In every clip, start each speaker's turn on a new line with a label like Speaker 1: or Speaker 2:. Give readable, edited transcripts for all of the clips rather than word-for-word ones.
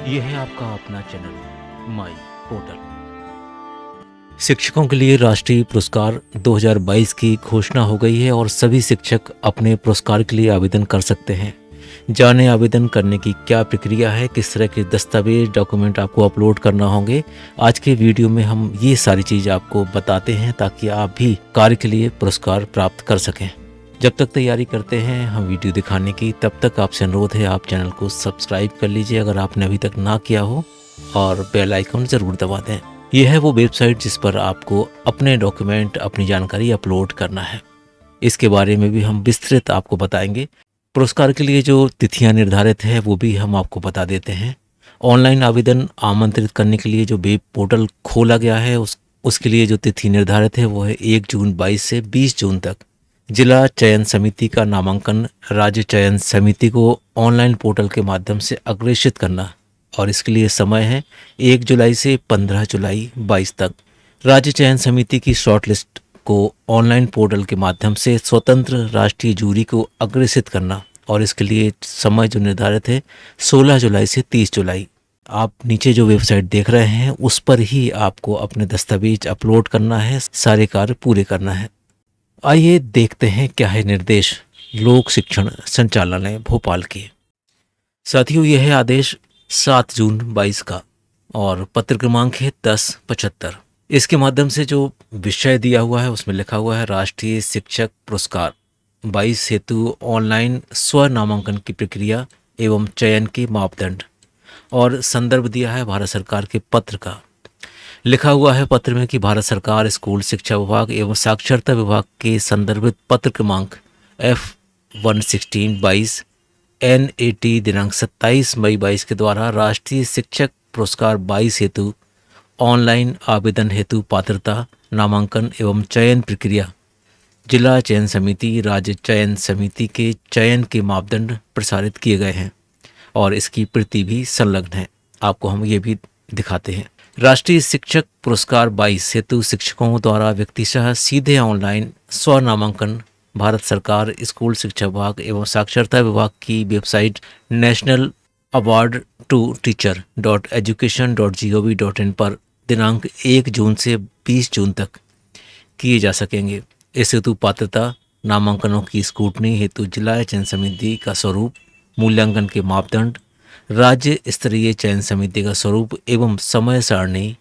Speaker 1: ये है आपका अपना चैनल माई पोर्टल। शिक्षकों के लिए राष्ट्रीय पुरस्कार 2022 की घोषणा हो गई है और सभी शिक्षक अपने पुरस्कार के लिए आवेदन कर सकते हैं। जाने आवेदन करने की क्या प्रक्रिया है, किस तरह के दस्तावेज डॉक्यूमेंट आपको अपलोड करना होंगे। आज के वीडियो में हम ये सारी चीज़ आपको बताते हैं ताकि आप भी कार्य के लिए पुरस्कार प्राप्त कर सकें। जब तक तैयारी करते हैं हम वीडियो दिखाने की, तब तक आपसे अनुरोध है आप चैनल को सब्सक्राइब कर लीजिए अगर आपने अभी तक ना किया हो, और बेल आइकन ज़रूर दबा दें। यह है वो वेबसाइट जिस पर आपको अपने डॉक्यूमेंट, अपनी जानकारी अपलोड करना है। इसके बारे में भी हम विस्तृत आपको बताएंगे। पुरस्कार के लिए जो तिथियां निर्धारित है वो भी हम आपको बता देते हैं। ऑनलाइन आवेदन आमंत्रित करने के लिए जो वेब पोर्टल खोला गया है उसके लिए जो तिथि निर्धारित है वो है 1 जून 22 से 20 जून तक। जिला चयन समिति का नामांकन राज्य चयन समिति को ऑनलाइन पोर्टल के माध्यम से अग्रेषित करना, और इसके लिए समय है 1 जुलाई से 15 जुलाई 22 तक। राज्य चयन समिति की शॉर्टलिस्ट को ऑनलाइन पोर्टल के माध्यम से स्वतंत्र राष्ट्रीय जूरी को अग्रेषित करना, और इसके लिए समय जो निर्धारित है 16 जुलाई से 30 जुलाई। आप नीचे जो वेबसाइट देख रहे हैं उस पर ही आपको अपने दस्तावेज अपलोड करना है, सारे कार्य पूरे करना है। आइए देखते हैं क्या है निर्देश लोक शिक्षण संचालनालय भोपाल के। साथियों, यह है आदेश 7 जून 22 का और पत्र क्रमांक है 1075। इसके माध्यम से जो विषय दिया हुआ है उसमें लिखा हुआ है राष्ट्रीय शिक्षक पुरस्कार 22 हेतु ऑनलाइन स्व नामांकन की प्रक्रिया एवं चयन के मापदंड, और संदर्भ दिया है भारत सरकार के पत्र का। लिखा हुआ है पत्र में कि भारत सरकार स्कूल शिक्षा विभाग एवं साक्षरता विभाग के संदर्भित पत्र क्रमांक F-116/22 NAT दिनांक 27 मई 22 के द्वारा राष्ट्रीय शिक्षक पुरस्कार 22 हेतु ऑनलाइन आवेदन हेतु पात्रता, नामांकन एवं चयन प्रक्रिया, जिला चयन समिति, राज्य चयन समिति के चयन के मापदंड प्रसारित किए गए हैं और इसकी प्रति भी संलग्न है। आपको हम ये भी दिखाते हैं। राष्ट्रीय शिक्षक पुरस्कार 22 हेतु शिक्षकों द्वारा व्यक्तिशः सीधे ऑनलाइन स्व नामांकन भारत सरकार स्कूल शिक्षा विभाग एवं साक्षरता विभाग की वेबसाइट नेशनल अवार्ड टू टीचर.education.gov.in पर दिनांक 1 जून से 20 जून तक किए जा सकेंगे। इस हेतु पात्रता, नामांकनों की स्क्रूटनी हेतु जिला चयन समिति का स्वरूप, मूल्यांकन के मापदंड, राज्य स्तरीय चयन समिति का स्वरूप एवं समय सारणी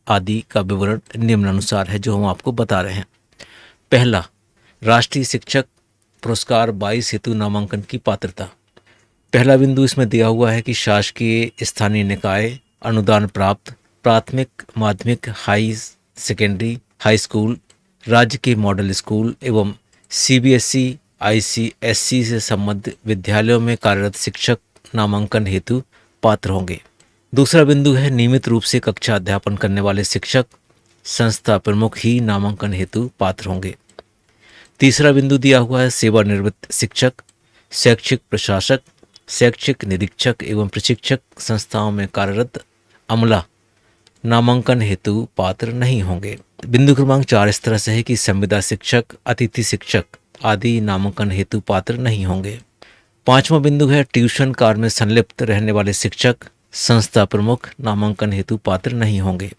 Speaker 1: आदि का विवरण निम्नानुसार है जो हम आपको बता रहे हैं। पहला, राष्ट्रीय शिक्षक पुरस्कार 22 हेतु नामांकन की पात्रता। पहला बिंदु इसमें दिया हुआ है कि शासकीय स्थानीय निकाय अनुदान प्राप्त प्राथमिक, माध्यमिक, हाई सेकेंडरी, हाई स्कूल, राज्य के मॉडल स्कूल एवं CBSE ICSE से संबद्ध विद्यालयों में कार्यरत शिक्षक नामांकन हेतु पात्र होंगे। दूसरा बिंदु है नियमित रूप से कक्षा अध्यापन करने वाले शिक्षक संस्था प्रमुख ही नामांकन हेतु पात्र होंगे। तीसरा बिंदु दिया हुआ है सेवानिवृत्त शिक्षक, शैक्षिक प्रशासक, शैक्षिक निरीक्षक एवं प्रशिक्षक संस्थाओं में कार्यरत अमला नामांकन हेतु पात्र नहीं होंगे। बिंदु क्रमांक 4 इस तरह से है कि संविदा शिक्षक, अतिथि शिक्षक आदि नामांकन हेतु पात्र नहीं होंगे। पांचवां बिंदु है ट्यूशन कार्य में संलिप्त रहने वाले शिक्षक संस्था प्रमुख नामांकन हेतु पात्र नहीं होंगे।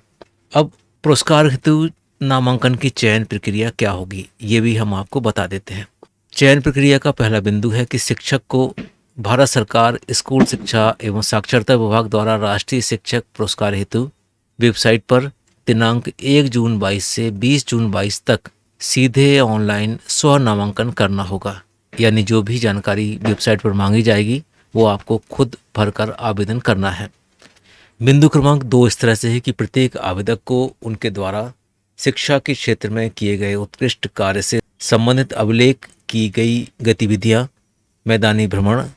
Speaker 1: अब पुरस्कार हेतु नामांकन की चयन प्रक्रिया क्या होगी ये भी हम आपको बता देते हैं। चयन प्रक्रिया का पहला बिंदु है कि शिक्षक को भारत सरकार स्कूल शिक्षा एवं साक्षरता विभाग द्वारा राष्ट्रीय शिक्षक पुरस्कार हेतु वेबसाइट पर दिनांक 1 जून 22 से 20 जून 22 तक सीधे ऑनलाइन स्व नामांकन करना होगा, यानी जो भी जानकारी वेबसाइट पर मांगी जाएगी वो आपको खुद भरकर आवेदन करना है। बिंदु क्रमांक 2 इस तरह से है कि प्रत्येक आवेदक को उनके द्वारा शिक्षा के क्षेत्र में किए गए उत्कृष्ट कार्य से संबंधित अभिलेख की गई गतिविधियां, मैदानी भ्रमण,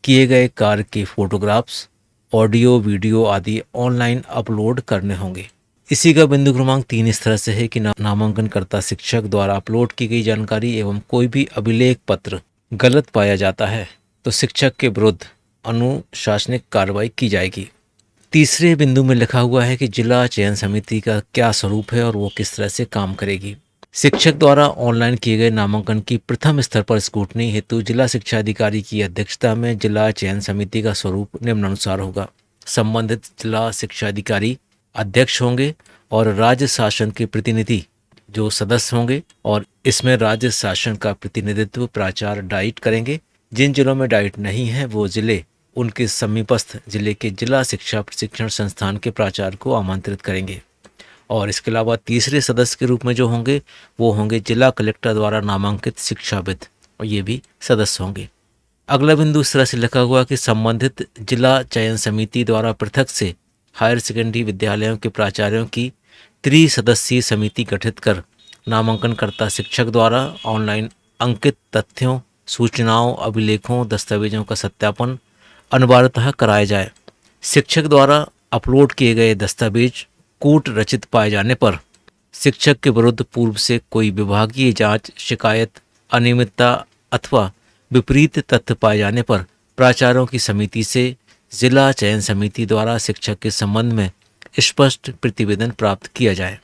Speaker 1: किए गए कार्य के फोटोग्राफ्स, ऑडियो वीडियो आदि ऑनलाइन अपलोड करने होंगे। इसी का बिंदु क्रमांक 3 इस तरह से है कि नामांकनकर्ता शिक्षक द्वारा अपलोड की गई जानकारी एवं कोई भी अभिलेख पत्र गलत पाया जाता है तो शिक्षक के विरुद्ध अनुशासनिक कार्रवाई की जाएगी। तीसरे बिंदु में लिखा हुआ है कि जिला चयन समिति का क्या स्वरूप है और वो किस तरह से काम करेगी। शिक्षक द्वारा ऑनलाइन किए गए नामांकन की प्रथम स्तर पर स्क्रूटनी हेतु जिला शिक्षा अधिकारी की अध्यक्षता में जिला चयन समिति का स्वरूप निम्नानुसार होगा। संबंधित जिला शिक्षा अधिकारी अध्यक्ष होंगे और राज्य शासन के प्रतिनिधि जो सदस्य होंगे, और इसमें राज्य शासन का प्रतिनिधित्व प्राचार्य डाइट करेंगे। जिन जिलों में डाइट नहीं है वो जिले उनके समीपस्थ जिले के जिला शिक्षा प्रशिक्षण संस्थान के प्राचार्य को आमंत्रित करेंगे। और इसके अलावा तीसरे सदस्य के रूप में जो होंगे वो होंगे जिला कलेक्टर द्वारा नामांकित शिक्षाविद, और ये भी सदस्य होंगे। अगला बिंदु इस तरह से लिखा हुआ कि संबंधित जिला चयन समिति द्वारा पृथक से हायर सेकेंडरी विद्यालयों के प्राचार्यों की त्रिसदस्यीय समिति गठित कर नामांकनकर्ता शिक्षक द्वारा ऑनलाइन अंकित तथ्यों, सूचनाओं, अभिलेखों, दस्तावेजों का सत्यापन अनिवार्यतः कराया जाए। शिक्षक द्वारा अपलोड किए गए दस्तावेज कूट रचित पाए जाने पर शिक्षक के विरुद्ध पूर्व से कोई विभागीय जांच, शिकायत, अनियमितता अथवा विपरीत तथ्य पाए जाने पर प्राचार्यों की समिति से जिला चयन समिति द्वारा शिक्षक के संबंध में स्पष्ट प्रतिवेदन प्राप्त किया जाए।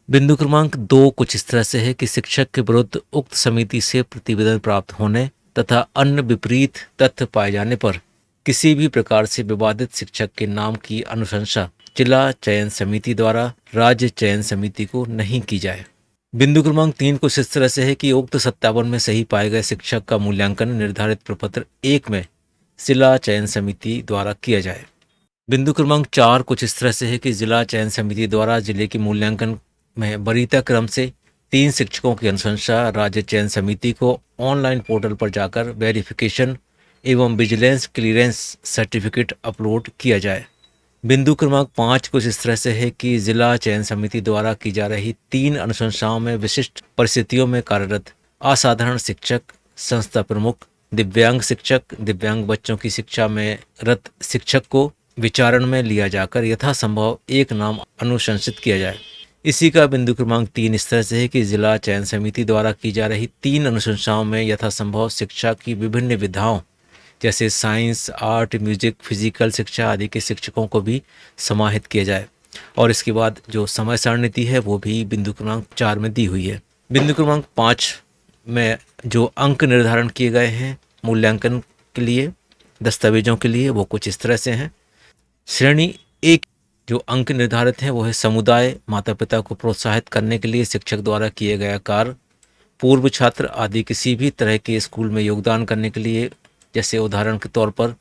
Speaker 1: बिंदु क्रमांक 2 कुछ इस तरह से है कि शिक्षक के विरुद्ध उक्त समिति से प्रतिवेदन प्राप्त होने तथा अन्य विपरीत तथ्य पाए जाने पर किसी भी प्रकार से विवादित शिक्षक के नाम की अनुशंसा जिला चयन समिति द्वारा राज्य चयन समिति को नहीं की जाए। बिंदु क्रमांक 3 कुछ इस तरह से है कि उक्त सत्यापन में सही पाए गए शिक्षक का मूल्यांकन निर्धारित प्रपत्र 1 में जिला चयन समिति द्वारा किया जाए। बिंदु क्रमांक 4 कुछ इस तरह से है कि जिला चयन समिति द्वारा जिले के मूल्यांकन में वरीयता क्रम से 3 शिक्षकों की अनुशंसा राज्य चयन समिति को ऑनलाइन पोर्टल पर जाकर वेरिफिकेशन एवं विजिलेंस क्लियरेंस सर्टिफिकेट अपलोड किया जाए। बिंदु क्रमांक 5 कुछ इस तरह से है कि जिला चयन समिति द्वारा की जा रही 3 अनुशंसाओं में विशिष्ट परिस्थितियों में कार्यरत असाधारण शिक्षक, संस्था प्रमुख, दिव्यांग शिक्षक, दिव्यांग बच्चों की शिक्षा में रत शिक्षक को विचारण में लिया जाकर यथासंभव एक नाम अनुशंसित किया जाए। इसी का बिंदु क्रमांक 3 इस तरह से है कि जिला चयन समिति द्वारा की जा रही 3 अनुशंसाओं में यथासंभव शिक्षा की विभिन्न विधाओं जैसे साइंस, आर्ट, म्यूजिक, फिजिकल शिक्षा आदि के शिक्षकों को भी समाहित किया जाए। और इसके बाद जो समय सारणी है वो भी बिंदु क्रमांक 4 में दी हुई है। बिंदु क्रमांक 5 में जो अंक निर्धारण किए गए हैं मूल्यांकन के लिए दस्तावेजों के लिए वो कुछ इस तरह से हैं। श्रेणी 1 जो अंक निर्धारित हैं वो है समुदाय, माता पिता को प्रोत्साहित करने के लिए शिक्षक द्वारा किए गए कार्य, पूर्व छात्र आदि किसी भी तरह के स्कूल में योगदान करने के लिए, जैसे उदाहरण के तौर पर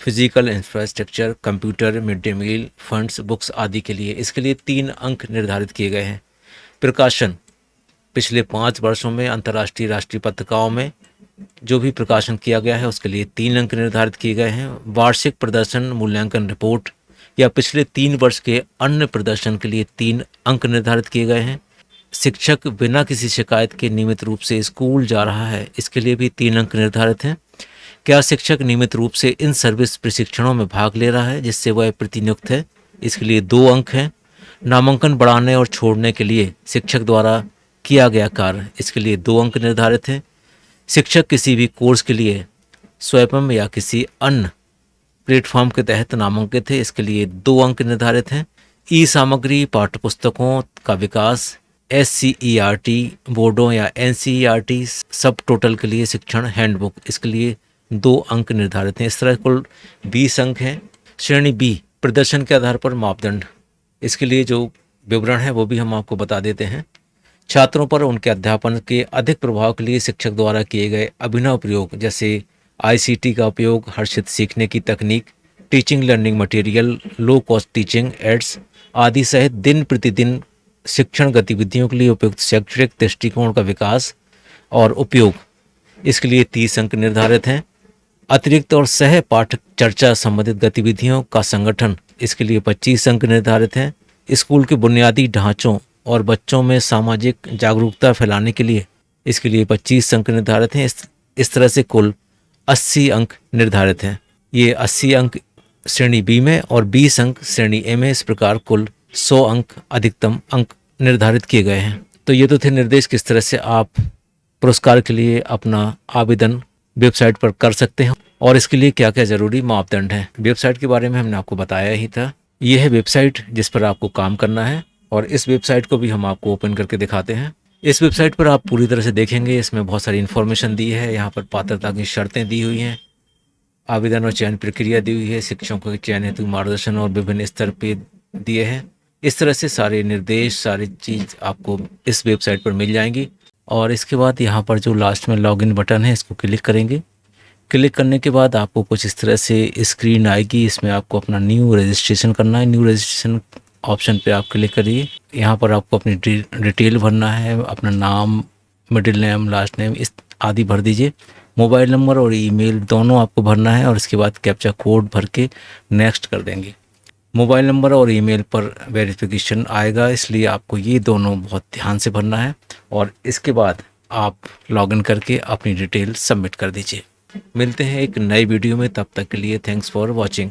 Speaker 1: physical infrastructure, computer, mid day meal, funds, books आदि के लिए। इसके लिए 3 अंक निर्धारित किए गए हैं। प्रकाशन पिछले 5 वर्षों में अंतर्राष्ट्रीय राष्ट्रीय पत्रिकाओं में जो भी प्रकाशन किया गया है उसके लिए 3 अंक निर्धारित किए गए हैं। वार्षिक प्रदर्शन मूल्यांकन रिपोर्ट या पिछले 3 वर्ष के अन्य प्रदर्शन के लिए 3 अंक निर्धारित किए गए हैं। शिक्षक बिना किसी शिकायत के नियमित रूप से स्कूल जा रहा है, इसके लिए भी 3 अंक निर्धारित हैं। क्या शिक्षक नियमित रूप से इन सर्विस प्रशिक्षणों में भाग ले रहा है जिससे वह प्रतिनियुक्त है, इसके लिए 2 अंक हैं। नामांकन बढ़ाने और छोड़ने के लिए शिक्षक द्वारा किया गया कार्य, इसके लिए 2 अंक निर्धारित हैं। शिक्षक किसी भी कोर्स के लिए स्वयं या किसी अन्य प्लेटफॉर्म के तहत नामांकित है, इसके लिए 2 अंक निर्धारित हैं। ई सामग्री, पाठ्यपुस्तकों का विकास, SCERT बोर्डों या NCERT सब टोटल के लिए शिक्षण हैंडबुक, इसके लिए 2 अंक निर्धारित हैं। इस तरह कुल 20 अंक हैं। श्रेणी B प्रदर्शन के आधार पर मापदंड, इसके लिए जो विवरण है वो भी हम आपको बता देते हैं। छात्रों पर उनके अध्यापन के अधिक प्रभाव के लिए शिक्षक द्वारा किए गए अभिनव प्रयोग जैसे ICT का उपयोग, हर्षित सीखने की तकनीक, teaching learning material, low cost teaching ads आदि सहित दिन प्रतिदिन शिक्षण गतिविधियों के लिए उपयुक्त शैक्षणिक दृष्टिकोण का विकास और उपयोग, इसके लिए 30 अंक निर्धारित हैं। अतिरिक्त और सह पाठक चर्चा संबंधित गतिविधियों का संगठन, इसके लिए 25 अंक निर्धारित हैं। स्कूल के बुनियादी ढांचों और बच्चों में सामाजिक जागरूकता फैलाने के लिए, इसके लिए 25 अंक निर्धारित हैं। इस तरह से कुल 80 अंक निर्धारित हैं। ये 80 अंक श्रेणी B में और 20 अंक श्रेणी A में, इस प्रकार कुल 100 अंक अधिकतम अंक निर्धारित किए गए हैं। तो ये तो थे निर्देश किस तरह से आप पुरस्कार के लिए अपना आवेदन वेबसाइट पर कर सकते हैं और इसके लिए क्या क्या ज़रूरी मापदंड हैं। वेबसाइट के बारे में हमने आपको बताया ही था। ये है वेबसाइट जिस पर आपको काम करना है और इस वेबसाइट को भी हम आपको ओपन करके दिखाते हैं। इस वेबसाइट पर आप पूरी तरह से देखेंगे, इसमें बहुत सारी इन्फॉर्मेशन दी है। यहाँ पर पात्रता की शर्तें दी हुई हैं, आवेदन और चयन प्रक्रिया दी हुई है, शिक्षकों के चयन हेतु मार्गदर्शन और विभिन्न स्तर पे दिए हैं। इस तरह से सारे निर्देश, सारी चीज़ आपको इस वेबसाइट पर मिल जाएंगी। और इसके बाद यहाँ पर जो लास्ट में लॉगिन बटन है, इसको क्लिक करेंगे। क्लिक करने के बाद आपको कुछ इस तरह से स्क्रीन आएगी। इसमें आपको अपना न्यू रजिस्ट्रेशन करना है। न्यू रजिस्ट्रेशन ऑप्शन पे आप क्लिक करिए। यहाँ पर आपको अपनी डिटेल भरना है, अपना नाम, मिडिल नेम, लास्ट नेम इस आदि भर दीजिए। मोबाइल नंबर और ईमेल दोनों आपको भरना है और इसके बाद कैप्चा कोड भर के नेक्स्ट कर देंगे। मोबाइल नंबर और ईमेल पर वेरिफिकेशन आएगा, इसलिए आपको ये दोनों बहुत ध्यान से भरना है और इसके बाद आप लॉगिन करके अपनी डिटेल सबमिट कर दीजिए। मिलते हैं एक नई वीडियो में, तब तक के लिए थैंक्स फॉर वॉचिंग।